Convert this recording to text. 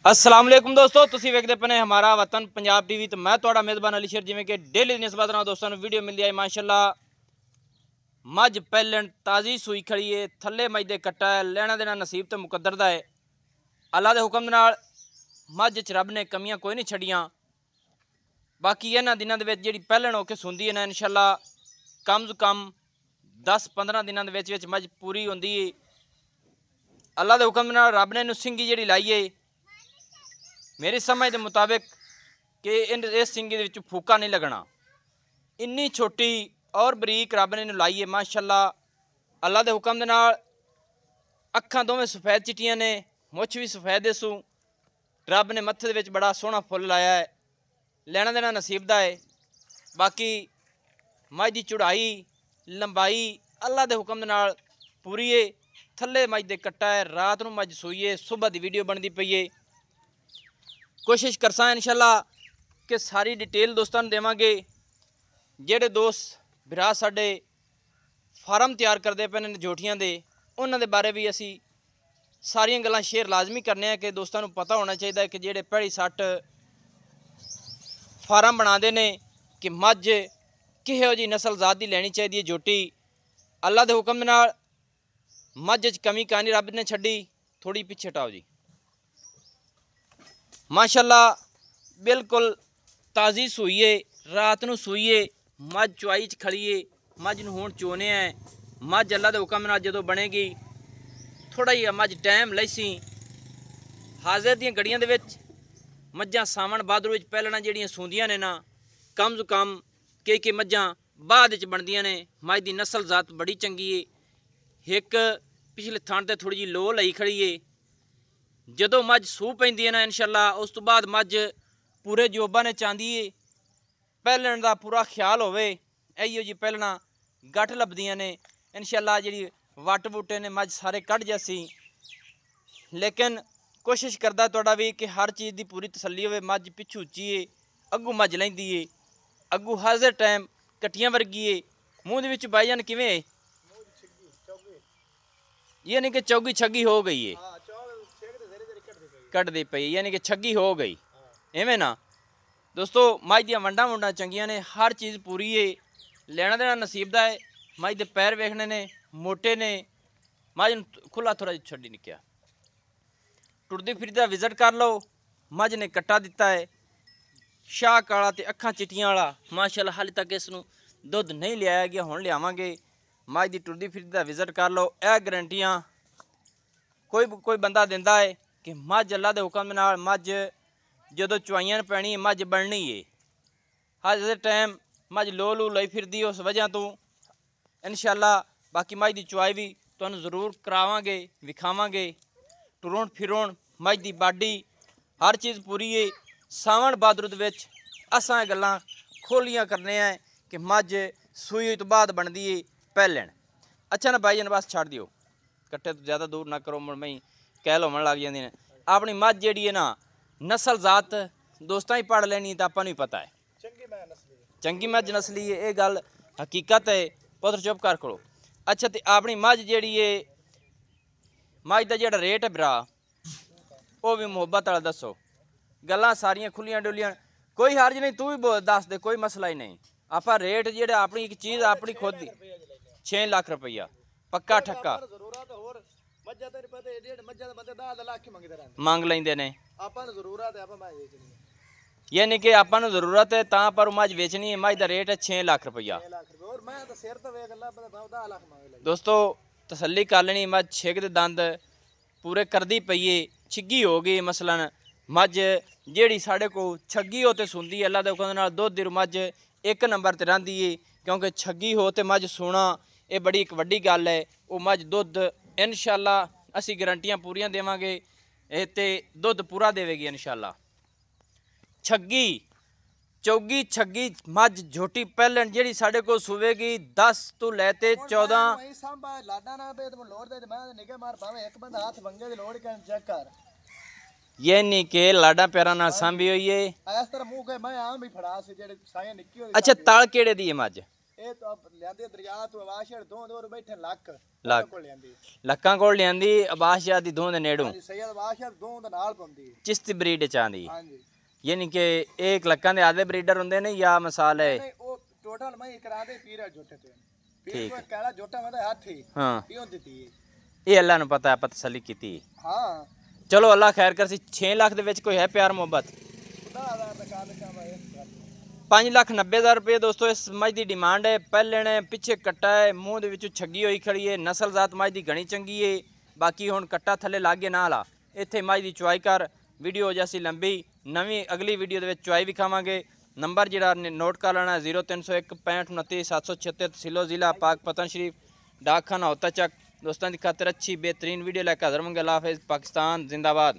अस्सलाम वालेकुम दोस्तों, तुसी वेखदे पने हमारा वतन पंजाब टीवी। तो मैं थोड़ा मेज़बान अली शेर जिमें कि डेली निस्बत नाल दोस्तों वीडियो मिलती है। माशाल्लाह मझ पहलन ताज़ी सूई खड़ी है, थले मझ दे कट्टा है, लेना देना नसीब तो मुकद्दर दा है। अल्लाह दे हुक्म नाल मझ च रब ने कमियां कोई नहीं छड़ियां। बाकी इन्हां दिनां दे विच जिहड़ी पहलन होके सुंदी है ना, इंशाल्लाह कम से कम 10-15 दिनां दे विच मझ पूरी होंदी है। अल्लाह दे हुक्म नाल रब ने इनू सिंगी जिहड़ी लाई है, मेरी समझ के मुताबिक कि इस सिंगी दे विच फूका नहीं लगना। इन्नी छोटी और बरीक रब ने लाई है माशाल्लाह। अल्लाह के हुक्म दे नाल अखां दोवें सफेद चिट्टियां ने, मुछ भी सफेद दसू। रब ने मत्थे दे विच बड़ा सोहना फुल लाया है, लेना देना नसीब दा है। बाकी मझ की चौड़ाई लंबाई अल्लाह के हुक्म दे नाल पूरी है। थले मझ दे कट्टा है, रात नूं मझ सूई है, सुबह की वीडियो बनती पई है। कोशिश करसा इंशाल्लाह कि सारी डिटेल दोस्तों देवांगे। जेडे दोस्त भरा साडे फार्म तैयार करते पे ने जोटियां दे, उन्हां दे बारे भी असी सारियां गल्लां शेयर लाजमी करने कि दोस्तों पता होना चाहिए कि जेडे भैड़ी सट फार्म बनाते ने कि मझ किहो जी नस्ल जात की लैनी चाहिए जोटी। अल्लाह के हुक्म नाल मझ च कमी कानी रब ने छड्डी। थोड़ी पिछे हटाओ जी। माशाल्लाह बिल्कुल ताज़ी सूई है, रात नूं सूई है, मझ चुआई च खड़ी है। मझ नूं हुण चोने है। मझ अल्लाह के हुक्म नाल जदों बनेगी थोड़ा ही मझ टाइम लैसी। हाजिर दियां गड़ियां दे विच मझां सावन भादरों विच पहलना जिहड़ियां सूंदियां ने ना, कम से कम कई मझां बाद च बनदियां ने। मझ दी नस्ल जात बड़ी चंगी है। एक पिछले थान ते थोड़ी जी लो लई खड़ी है। जदों मझ सूह पैंदी है ना इंशाल्लाह, उस तो बाद मझ पूरे जोबा ने चांदी है। पहलन का पूरा ख्याल होवे, इहो जी पहलना गठ लभदियां ने इंशाल्लाह। जिहड़ी वट बूटे ने मझ सारे कढ़ जासी। लेकिन कोशिश करदा तुहाडा भी कि हर चीज़ की पूरी तसल्ली होवे। मझ पिछू उच्ची है, अग्गू मझ लैंदी है, अग्गू हाजिर टाइम कट्टियां वर्गी है। मूँह दे विच भाईजान किवें है? यानी कि चौगी छगी हो गई है, कटदी पई, यानी कि छगी हो गई इवें ना। दोस्तों मझ दियां वंडा वुंडा चंगियां ने, हर चीज़ पूरी है, लेना देना नसीब दा है। मझ दे पैर वेखने ने मोटे ने। मझ खुला थोड़ा जिहा छड्डी निक्किया टुरदी फिरदी दा विजिट कर लो। मझ ने कट्टा दिता है शाह काला ते अखां चिट्टियां वाला। माशाल्लाह हाले तक इसनूं दुध नहीं लियाया गया, हुण लियावांगे। मझ दी टुरदी फिरदी दा विजिट कर लो। यह गारंटियां कोई बंदा दिंदा है कि मझ अल्लाह के हुक्म नाल मझ जदों चुआइयां पैनी मझ बननी है। अज दे टाइम मझ लो लू लई फिरदी उस वजह तो इंशाल्लाह। बाकी मझ की चुआई भी तुहानूं जरूर करावांगे, विखावांगे। टुरोण फिरोण मझ की बाडी हर चीज़ पूरी है। सावन भादरों दे विच असां गल्लां खोलियां करने हैं कि मझ सूई तो बाद बनती है पहलन। अच्छा ना भाईजान, बस छड़ दिओ, कट्टे तो ज़्यादा दूर ना करो, मुड़ मैं कैल होवन लग जांदी ने। अपनी मझ जिहड़ी है ना, नस्ल जात दोस्तां ही पढ़ लैनी तो आपां नूं पता है चंगी मझ नस्ली है। ये गल हकीकत है। पुत्र चुप कर खड़ो। अच्छा तो अपनी मझ जिहड़ी है, मझ का जिहड़ा रेट है भरा वो भी मुहब्बत वाला दसो। गल्लां सारियां खुलियां डुलियां, कोई हर्ज नहीं, तू भी दस दे, कोई मसला ही नहीं। आपां रेट जिहड़ा अपनी एक चीज़ अपनी खुद दी 6 लाख रुपया पक्का ठक्का मंग लेंदे ने। यानी कि आपां नूं जरूरत है तां पर मझ वेचनी है। मझ का रेट है 6 लाख रुपया। दोस्तों तसल्ली कर लेनी, मझ छिग दे दंद पूरे करदी पई है, छिगी हो गई। मसलन मझ जिहड़ी साढ़े को छगी हो तो सुंदी है, अल्लाह दे हुक्म नाल दुध दी मझ एक नंबर ते रहिंदी है। क्योंकि छगी हो तो मझ सोना ये बड़ी एक वड्डी गल है। वो मझ दुध इंशाल्लाह असी गारंटियां पूरियां देवांगे ते दुध पूरा देवेगी इंशाल्लाह। छगी चौगी छगी मझ झोटी पहलन जिहड़ी साढ़े को सुवेगी 10 तो लैते 14। यानी कि लाडा प्यारा नाल सांभी हुई है। अच्छा तल केड़े दी है मझ? ਇਹ ਤਾਂ ਲਿਆਂਦੇ ਦਰਿਆ ਤੋਂ ਆਵਾਸ਼ੜ ਦੋ ਬੈਠੇ ਲੱਖ ਲੱਖ ਕੋਲ ਲਿਆਂਦੀ ਲੱਕਾਂ ਕੋਲ ਲਿਆਂਦੀ ਅਬਾਸ਼ਾ ਦੀ ਦੋਂਦ ਨੇੜੋਂ ਹਾਂਜੀ ਸੈਦ ਆਵਾਸ਼ੜ ਦੋ ਦੇ ਨਾਲ ਪੰਦੀ ਚਿਸ਼ਤੀ ਬਰੀਡ ਚ ਆਂਦੀ ਹਾਂਜੀ ਯਾਨੀ ਕਿ ਇੱਕ ਲੱਕਾਂ ਦੇ ਆਦੇ ਬਰੀਡਰ ਹੁੰਦੇ ਨੇ ਜਾਂ ਮਿਸਾਲ ਹੈ ਨਹੀਂ ਉਹ ਟੋਟਲ ਮੈਂ ਕਰਾਦੇ ਪੀਰਾ ਜੋਟੇ ਤੇ ਪੀਰ ਠੀਕ ਕੋਈ ਕਾਲਾ ਜੋਟਾ ਮੈਂ ਹੱਥ ਹੀ ਹਾਂ ਪਿਓ ਦਿੱਤੀ ਇਹ ਅੱਲਾ ਨੂੰ ਪਤਾ ਆਪਾਂ ਤਸੱਲੀ ਕੀਤੀ ਹਾਂ ਚਲੋ ਅੱਲਾ ਖੈਰ ਕਰਸੀ 6 ਲੱਖ ਦੇ ਵਿੱਚ ਕੋਈ ਹੈ ਪਿਆਰ ਮੁਹੱਬਤ ਖੁਦਾ ਦਾ ਬਕਾਲ ਕਾ ਵਾ 5,90,000 ਰੁਪਏ ਦੋਸਤੋ ਇਸ ਮੱਝ ਦੀ ਡਿਮਾਂਡ ਹੈ ਪਹਿਲੇ ਨੇ ਪਿੱਛੇ ਕੱਟਾ ਹੈ ਮੂੰਹ ਦੇ ਵਿੱਚੋਂ ਛੱਗੀ ਹੋਈ ਖੜੀ ਹੈ ਨਸਲ ਜ਼ਾਤ ਮੱਝ ਦੀ ਘਣੀ ਚੰਗੀ ਹੈ ਬਾਕੀ ਹੁਣ ਕੱਟਾ ਥੱਲੇ ਲੱਗ ਗਿਆ ਨਾ ਲਾ ਇੱਥੇ ਮੱਝ ਦੀ ਚੁਆਈ ਕਰ ਵੀਡੀਓ ਹੋ ਜਾਸੀ ਲੰਬੀ ਨਵੀਂ ਅਗਲੀ ਵੀਡੀਓ ਦੇ ਵਿੱਚ ਚੁਆਈ ਵਿਖਾਵਾਂਗੇ ਨੰਬਰ ਜਿਹੜਾ ਨੋਟ ਕਰ ਲੈਣਾ 0301 65 29 776 ਤਹਿਸੀਲ ਜ਼ਿਲ੍ਹਾ ਪਾਕ ਪਤਨ ਸ਼ਰੀਫ ਡਾਕਖਾਨਾ ਹੋਤਾ ਚੱਕ ਦੋਸਤਾਂ ਦੀ ਖਾਤਰ ਅੱਛੀ बेहतरीन वीडियो लेकर हाजिर होंगे। अल्लाह हाफिज़। पाकिस्तान जिंदाबाद।